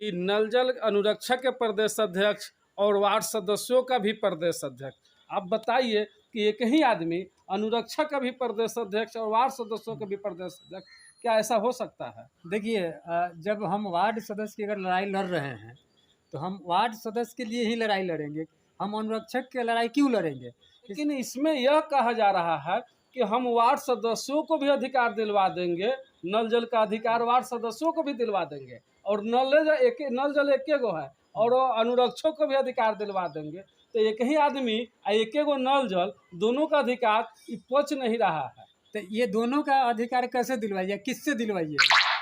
कि नल जल अनुरक्षक के प्रदेश अध्यक्ष और वार्ड सदस्यों का भी प्रदेश अध्यक्ष, आप बताइए कि एक ही आदमी अनुरक्षक का भी प्रदेश अध्यक्ष और वार्ड सदस्यों का भी प्रदेश अध्यक्ष, क्या ऐसा हो सकता है? देखिए, जब हम वार्ड सदस्य की अगर लड़ाई लड़ रहे हैं तो हम वार्ड सदस्य के लिए ही लड़ाई लड़ेंगे। हम अनुरक्षक की लड़ाई क्यों लड़ेंगे? लेकिन इसमें यह कहा जा रहा है कि हम वार्ड सदस्यों को भी अधिकार दिलवा देंगे, नल जल का अधिकार वार्ड सदस्यों को भी दिलवा देंगे, और नल जल एक गो है और अनुरक्षक को भी अधिकार दिलवा देंगे। तो एक ही आदमी एक गो नल जल दोनों का अधिकार पच नहीं रहा है। तो ये दोनों का अधिकार कैसे दिलवाइए, किससे दिलवाइए?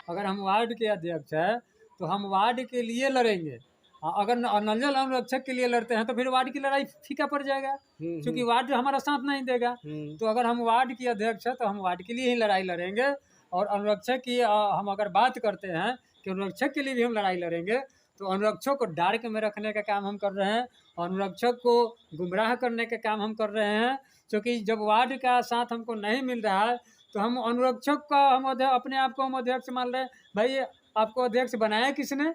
अगर हम वार्ड के अध्यक्ष हैं तो हम वार्ड के लिए लड़ेंगे। अगर नल जल अनुरक्षक के लिए लड़ते हैं तो फिर वार्ड की लड़ाई फीका पड़ जाएगा, क्योंकि वार्ड हमारा साथ नहीं देगा। तो अगर हम वार्ड की अध्यक्ष हैं तो हम वार्ड के लिए ही लड़ाई लड़ेंगे। और अनुरक्षक की हम अगर बात करते हैं कि अनुरक्षक के लिए भी हम लड़ाई लड़ेंगे, तो अनुरक्षक को डार्क में रखने का काम हम कर रहे हैं, अनुरक्षक को गुमराह करने का काम हम कर रहे हैं। क्योंकि जब वार्ड का साथ हमको नहीं मिल रहा है तो हम अनुरक्षक का अपने आप को हम अध्यक्ष मान रहे हैं। भाई, आपको अध्यक्ष बनाया किसने?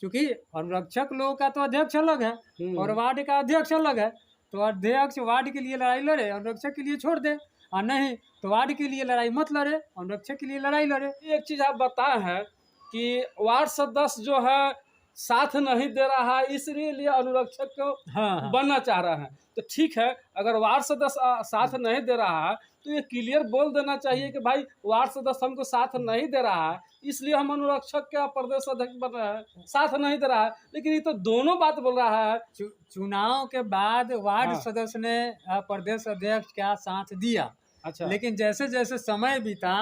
क्योंकि अनुरक्षक लोगों का तो अध्यक्ष अलग है और वार्ड का अध्यक्ष अलग है। तो अध्यक्ष वार्ड के लिए लड़ाई लड़े, अनुरक्षक के लिए छोड़ दे, और नहीं तो वार्ड के लिए लड़ाई मत लड़े, अनुरक्षक के लिए लड़ाई लड़े। एक चीज़ आप बताए हैं कि वार्ड सदस्य जो है साथ नहीं दे रहा है, इसलिए अनुरक्षक को बनना चाह रहे हैं। तो ठीक है, अगर वार्ड सदस्य साथ नहीं दे रहा है तो ये क्लियर बोल देना चाहिए कि भाई वार्ड सदस्य हमको साथ नहीं दे रहा है, इसलिए हम अनुरक्षक का प्रदेश अध्यक्ष बन रहे हैं, साथ नहीं दे रहा है। लेकिन ये तो दोनों बात बोल रहा है। चुनाव के बाद वार्ड सदस्य ने प्रदेश अध्यक्ष का साथ दिया। अच्छा, लेकिन जैसे जैसे समय बीता,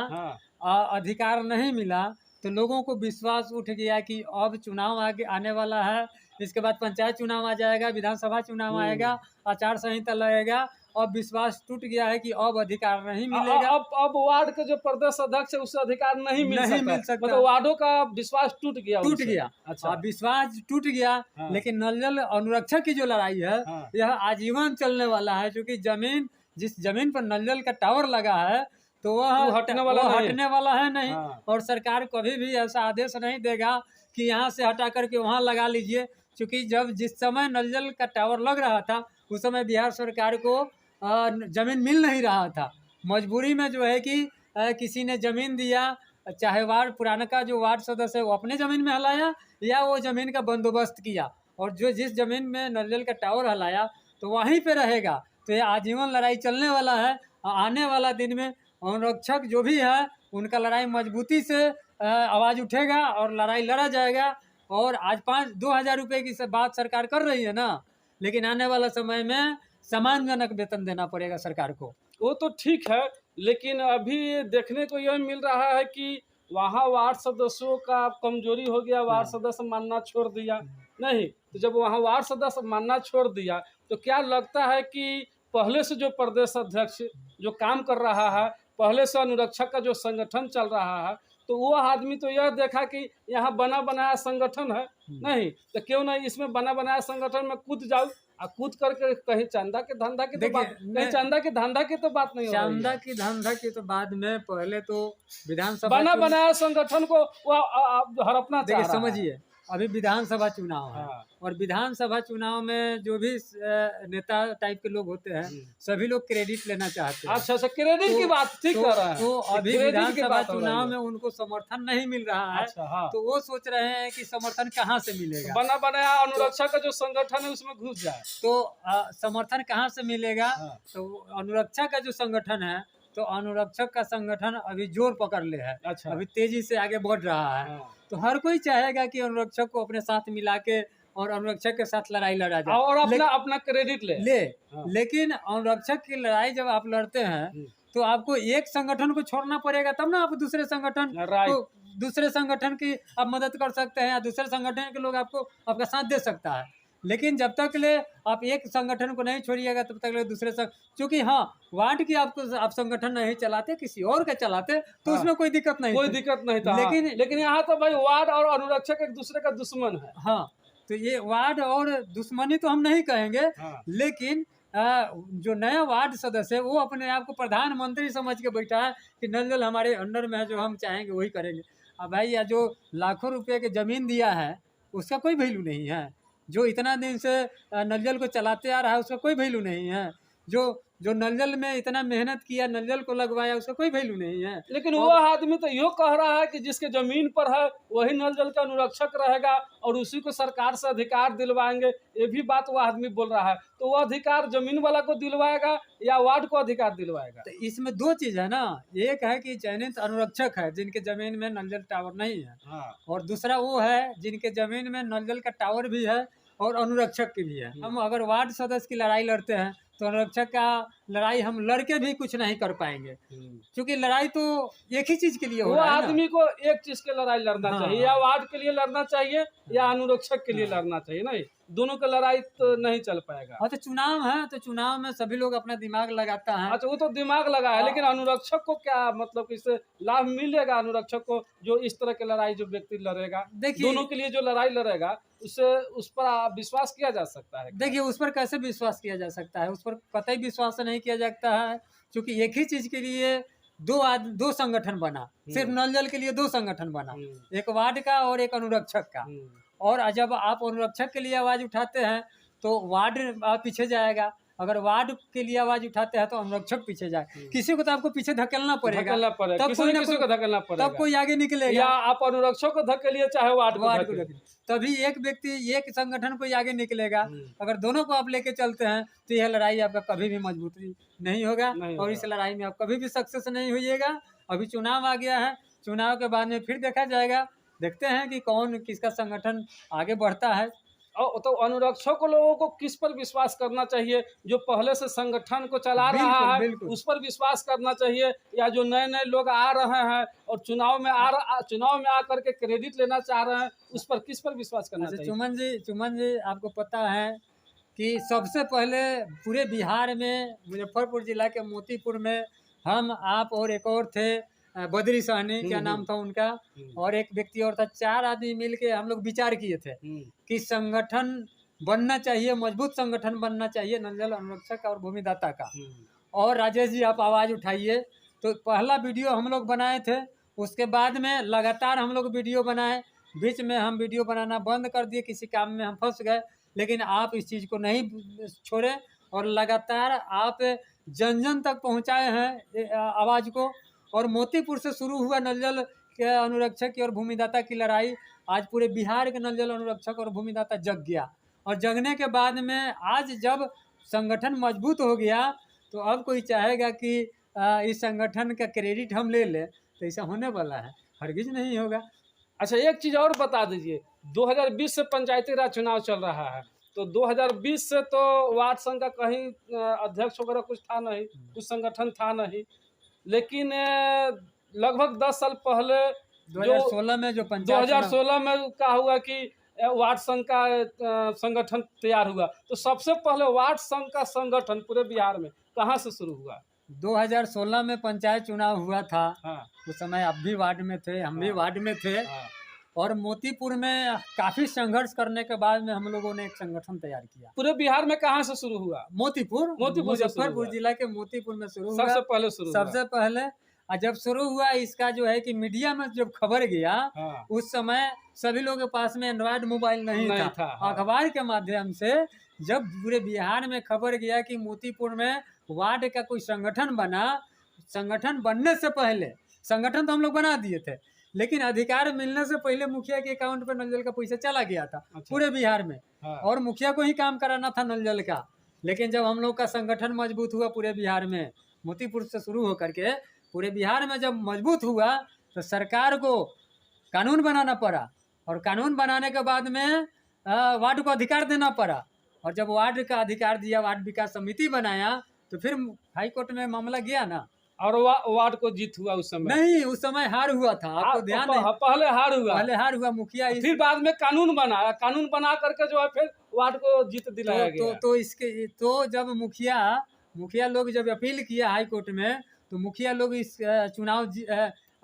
अधिकार नहीं मिला, तो लोगों को विश्वास उठ गया कि अब चुनाव आगे आने वाला है, इसके बाद पंचायत चुनाव आ जाएगा, विधानसभा चुनाव आएगा, आचार संहिता लगेगा। अब विश्वास टूट गया है कि अब अधिकार नहीं मिलेगा। अब वार्ड के जो प्रदेश अध्यक्ष है उससे अधिकार नहीं मिल सकता। मतलब वार्डों का विश्वास टूट गया। अच्छा, विश्वास टूट गया। लेकिन नल जल अनुरक्षक की जो लड़ाई है यह आजीवन चलने वाला है, क्योंकि जिस जमीन पर नल जल का टावर लगा है तो वह हटने वाला है नहीं। और सरकार कभी भी ऐसा आदेश नहीं देगा कि यहाँ से हटा करके वहाँ लगा लीजिए, क्योंकि जिस समय नल जल का टावर लग रहा था उस समय बिहार सरकार को जमीन मिल नहीं रहा था। मजबूरी में जो है कि किसी ने जमीन दिया, चाहे वार्ड पुराना का जो वार्ड सदस्य है वो अपने ज़मीन में हलाया या वो ज़मीन का बंदोबस्त किया, और जो जिस ज़मीन में नल जल का टावर हलाया तो वहीं पे रहेगा। तो ये आजीवन लड़ाई चलने वाला है। आने वाला दिन में अनुरक्षक जो भी है उनका लड़ाई मजबूती से आवाज़ उठेगा और लड़ाई लड़ा जाएगा। और आज 2,000 रुपये की बात सरकार कर रही है ना, लेकिन आने वाला समय में सम्मानजनक वेतन देना पड़ेगा सरकार को। वो तो ठीक है, लेकिन अभी देखने को यह मिल रहा है कि वहाँ वार्ड सदस्यों का कमजोरी हो गया, वार्ड सदस्य मानना छोड़ दिया। नहीं, तो जब वहाँ वार्ड सदस्य मानना छोड़ दिया तो क्या लगता है कि पहले से जो प्रदेश अध्यक्ष जो काम कर रहा है, पहले से अनुरक्षक का जो संगठन चल रहा है, तो वो आदमी तो यह देखा कि यहाँ बना बनाया संगठन है, नहीं तो क्यों नहीं इसमें बना बनाया संगठन में कूद जाओ, कूद करके कहीं चंदा के धंधा की तो बात, कहीं चंदा के धंधा की तो बात नहीं हो रही है। चंदा की धंधा की तो बाद में, पहले तो विधानसभा बना बनाया संगठन को वो हड़पना चाह रहा है। समझिए, अभी विधानसभा चुनाव है और विधानसभा चुनाव में जो भी नेता टाइप के लोग होते हैं सभी लोग क्रेडिट लेना चाहते हैं। अच्छा, क्रेडिट की बात ठीक कर रहा है। तो अभी विधानसभा चुनाव में उनको समर्थन नहीं मिल रहा है। तो वो सोच रहे हैं कि समर्थन कहाँ से मिलेगा। बना बनाया अनुरक्षक का जो संगठन है उसमें घुस जाए तो समर्थन कहाँ से मिलेगा। तो अनुरक्षक का जो संगठन है, तो अनुरक्षक का संगठन अभी जोर पकड़ ले है। अच्छा, अभी तेजी से आगे बढ़ रहा है। तो हर कोई चाहेगा कि अनुरक्षक को अपने साथ मिला के और अनुरक्षक के साथ लड़ाई लड़ा जाए और अपना क्रेडिट ले। लेकिन अनुरक्षक की लड़ाई जब आप लड़ते हैं तो आपको एक संगठन को छोड़ना पड़ेगा, तब ना आप दूसरे संगठन की आप मदद कर सकते हैं या दूसरे संगठन के लोग आपका साथ दे सकता है। लेकिन जब तक ले आप एक संगठन को नहीं छोड़िएगा तब तक ले दूसरे क्योंकि वार्ड की आप संगठन नहीं चलाते, किसी और का चलाते तो उसमें कोई दिक्कत नहीं था। लेकिन यहाँ तो भाई वार्ड और अनुरक्षक एक दूसरे का दुश्मन है। तो ये वार्ड और दुश्मनी तो हम नहीं कहेंगे। लेकिन जो नया वार्ड सदस्य है वो अपने आप को प्रधानमंत्री समझ के बैठा है कि नल जल हमारे अंडर में है, जो हम चाहेंगे वही करेंगे। अब भाई जो लाखों रुपए की जमीन दिया है उसका कोई वैल्यू नहीं है। जो इतना दिन से नल जल को चलाते आ रहा है उसका कोई वैल्यू नहीं है। जो जो नल जल में इतना मेहनत किया, नल जल को लगवाया, उसका कोई वैल्यू नहीं है। लेकिन वह आदमी तो यो कह रहा है कि जिसके जमीन पर है वही नल जल का अनुरक्षक रहेगा और उसी को सरकार से अधिकार दिलवाएंगे, ये भी बात वह आदमी बोल रहा है। तो वह अधिकार जमीन वाला को दिलवाएगा या वार्ड को अधिकार दिलवाएगा? तो इसमें दो चीज है ना, एक है कि चयनित अनुरक्षक है जिनके जमीन में नल जल टावर नहीं है, हाँ। और दूसरा वो है जिनके जमीन में नल जल का टावर भी है और अनुरक्षक की भी है। हम अगर वार्ड सदस्य की लड़ाई लड़ते हैं तो अनुरक्षक का लड़ाई हम लड़के भी कुछ नहीं कर पाएंगे, क्योंकि लड़ाई तो एक ही चीज के लिए हो वो रहा है ना। आदमी को एक चीज के लड़ाई लड़ना हाँ, चाहिए, या वार्ड के लिए लड़ना चाहिए या अनुरक्षक के लिए लड़ना चाहिए। नहीं, दोनों का लड़ाई तो नहीं चल पाएगा। हाँ, तो चुनाव है तो चुनाव में सभी लोग अपना दिमाग लगाता है। अच्छा, वो तो दिमाग लगा है, लेकिन अनुरक्षक को क्या मतलब कि इससे लाभ मिलेगा? अनुरक्षक को जो इस तरह की लड़ाई जो व्यक्ति लड़ेगा, देखिए, दोनों के लिए जो लड़ाई लड़ेगा, उससे उस पर विश्वास किया जा सकता है? देखिए उस पर कैसे विश्वास किया जा सकता है? उस पर कतई विश्वास नहीं किया जाता है, क्योंकि एक ही चीज के लिए दो संगठन बना, सिर्फ नल जल के लिए दो संगठन बना, एक वार्ड का और एक अनुरक्षक का। और जब आप अनुरक्षक के लिए आवाज उठाते हैं तो वार्ड पीछे जाएगा, अगर वार्ड के लिए आवाज उठाते हैं तो अनुरक्षक पीछे जाए। किसी को तो आपको पीछे धकेलना पड़ेगा, तब किसी को धकेलना पड़ेगा, तब कोई आगे निकलेगा। या आप अनुरक्षक को धकेलिए चाहे वार्ड को धकेलिए, तभी एक व्यक्ति, एक संगठन कोई आगे निकलेगा। अगर दोनों को आप लेके चलते हैं तो यह लड़ाई आपका कभी भी मजबूती नहीं होगा, और इस लड़ाई में आप कभी भी सक्सेस नहीं होइएगा। अभी चुनाव आ गया है, चुनाव के बाद में फिर देखा जाएगा, देखते हैं कि कौन किसका संगठन आगे बढ़ता है। तो अनुरक्षक लोगों को किस पर विश्वास करना चाहिए? जो पहले से संगठन को चला रहा है उस पर विश्वास करना चाहिए, या जो नए नए लोग आ रहे हैं और चुनाव में आकर के क्रेडिट लेना चाह रहे हैं, उस पर किस पर विश्वास करना चाहिए? चुमन जी आपको पता है कि सबसे पहले पूरे बिहार में मुजफ्फरपुर जिला के मोतीपुर में हम, आप और एक और थे, बद्री सहनी क्या नाम था उनका, और एक व्यक्ति और था, 4 आदमी मिलके हम लोग विचार किए थे कि संगठन बनना चाहिए, मजबूत संगठन बनना चाहिए नल जल अनुरक्षक और भूमिदाता का। और राजेश जी आप आवाज उठाइए। तो पहला वीडियो हम लोग बनाए थे, उसके बाद में लगातार हम लोग वीडियो बनाए, बीच में हम वीडियो बनाना बंद कर दिए, किसी काम में हम फंस गए, लेकिन आप इस चीज को नहीं छोड़े और लगातार आप जन जन तक पहुंचाए हैं आवाज को। और मोतीपुर से शुरू हुआ नल जल के अनुरक्षक की और भूमिदाता की लड़ाई, आज पूरे बिहार के नल जल अनुरक्षक और भूमिदाता जग गया। और जगने के बाद में आज जब संगठन मजबूत हो गया तो अब कोई चाहेगा कि इस संगठन का क्रेडिट हम ले लें, तो ऐसा होने वाला है? हरगिज नहीं होगा। अच्छा, एक चीज़ और बता दीजिए, 2020 से पंचायती राज चुनाव चल रहा है, तो 2020 से तो वार्ड संघ का कहीं अध्यक्ष वगैरह कुछ था नहीं, कुछ संगठन था नहीं, लेकिन लगभग 10 साल पहले 2016 में जो 2016 में क्या हुआ कि वार्ड संघ का संगठन तैयार हुआ। तो सबसे पहले वार्ड संघ का संगठन पूरे बिहार में कहाँ से शुरू हुआ? 2016 में पंचायत चुनाव हुआ था। हाँ। उस समय आप भी वार्ड में थे, हम भी वार्ड में थे। और मोतीपुर में काफी संघर्ष करने के बाद में हम लोगों ने एक संगठन तैयार किया। पूरे बिहार में कहाँ से शुरू हुआ? मोतीपुर मुजफ्फरपुर जिला के मोतीपुर में शुरू हुआ। सबसे पहले जब शुरू हुआ, इसका जो है कि मीडिया में जब खबर गया, उस समय सभी लोगों के पास में एंड्रॉयड मोबाइल नहीं था। अखबार के माध्यम से जब पूरे बिहार में खबर गया कि मोतीपुर में वार्ड का कोई संगठन बना, संगठन बनने से पहले, संगठन तो हम लोग बना दिए थे, लेकिन अधिकार मिलने से पहले मुखिया के अकाउंट पर नल जल का पैसा चला गया था। अच्छा। पूरे बिहार में। और मुखिया को ही काम कराना था नल जल का। लेकिन जब हम लोग का संगठन मजबूत हुआ पूरे बिहार में, मोतीपुर से शुरू होकर के पूरे बिहार में जब मजबूत हुआ, तो सरकार को कानून बनाना पड़ा, और कानून बनाने के बाद में वार्ड को अधिकार देना पड़ा। और जब वार्ड का अधिकार दिया, वार्ड विकास समिति बनाया, तो फिर हाई कोर्ट में मामला गया ना, और वार्ड को जीत हुआ। उस समय नहीं, उस समय हार हुआ था, आपको ध्यान नहीं? पहले हार हुआ मुखिया, फिर बाद में कानून बना करके जो है फिर वार्ड को जीत दिलाया गया। तो इसके तो जब मुखिया लोग जब अपील किया हाई कोर्ट में, तो मुखिया लोग इस चुनाव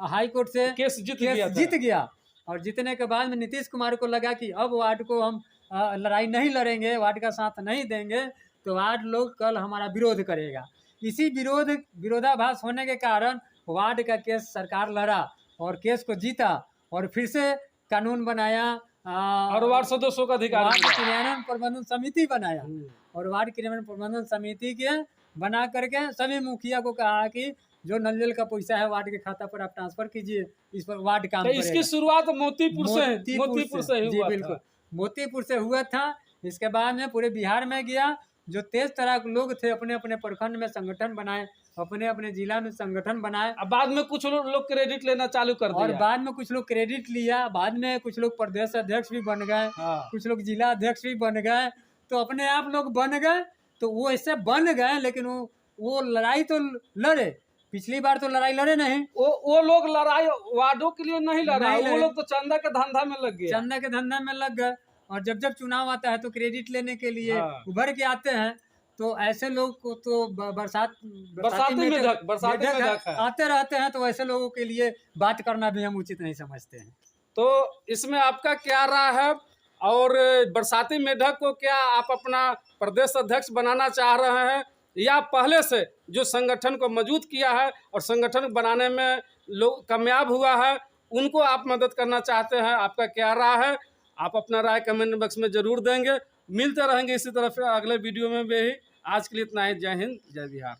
हाई कोर्ट से केस जीत गया। और जीतने के बाद में नीतीश कुमार को लगा कि अब वार्ड को हम लड़ाई नहीं लड़ेंगे, वार्ड का साथ नहीं देंगे, तो वार्ड लोग कल हमारा विरोध करेगा। इसी विरोधाभास होने के कारण वार्ड का केस सरकार लड़ा और केस को जीता, और फिर से कानून बनाया, और वार्ड सदस्यों का अधिकार वार्ड मिला। क्रियान्वयन प्रबंधन समिति बनाया और वार्ड क्रियान्वयन प्रबंधन समिति के बना करके सभी मुखिया को कहा कि जो नल जल का पैसा है वार्ड के खाता पर आप ट्रांसफर कीजिए, इस पर वार्ड काम तो करेगा। इसकी शुरुआत मोतीपुर से ही जी हुआ बिल्कुल, था। मोतीपुर से हुआ था। इसके बाद में पूरे बिहार में गया। जो 23 तरह के लोग थे अपने अपने प्रखंड में संगठन बनाए, अपने अपने जिला में संगठन बनाए। अब बाद में कुछ लोग क्रेडिट लेना चालू कर दिया और बाद में कुछ लोग क्रेडिट लिया, बाद में कुछ लोग प्रदेश अध्यक्ष भी बन गए, कुछ लोग जिला अध्यक्ष भी बन गए। तो अपने आप लोग बन गए, तो वो ऐसे बन गए। लेकिन वो लड़ाई तो लड़े, पिछली बार तो लड़ाई लड़े नहीं। वो लोग लड़ाई वार्डों के लिए नहीं लड़ा, वो लोग तो चंदा के धंधा में लग गए, चंदा के धंधा में लग गए। और जब जब चुनाव आता है तो क्रेडिट लेने के लिए उभर के आते हैं। तो ऐसे लोग को तो बरसाती में आते रहते हैं। तो ऐसे लोगों के लिए बात करना भी हम उचित नहीं समझते हैं। तो इसमें आपका क्या राय है? और बरसाती मेढक को क्या आप अपना प्रदेश अध्यक्ष बनाना चाह रहे हैं, या पहले से जो संगठन को मजबूत किया है और संगठन बनाने में लोग कामयाब हुआ है उनको आप मदद करना चाहते हैं? आपका क्या राय है? आप अपना राय कमेंट बॉक्स में जरूर देंगे। मिलते रहेंगे इसी तरह फिर अगले वीडियो में भी। आज के लिए इतना ही। जय हिंद, जय बिहार।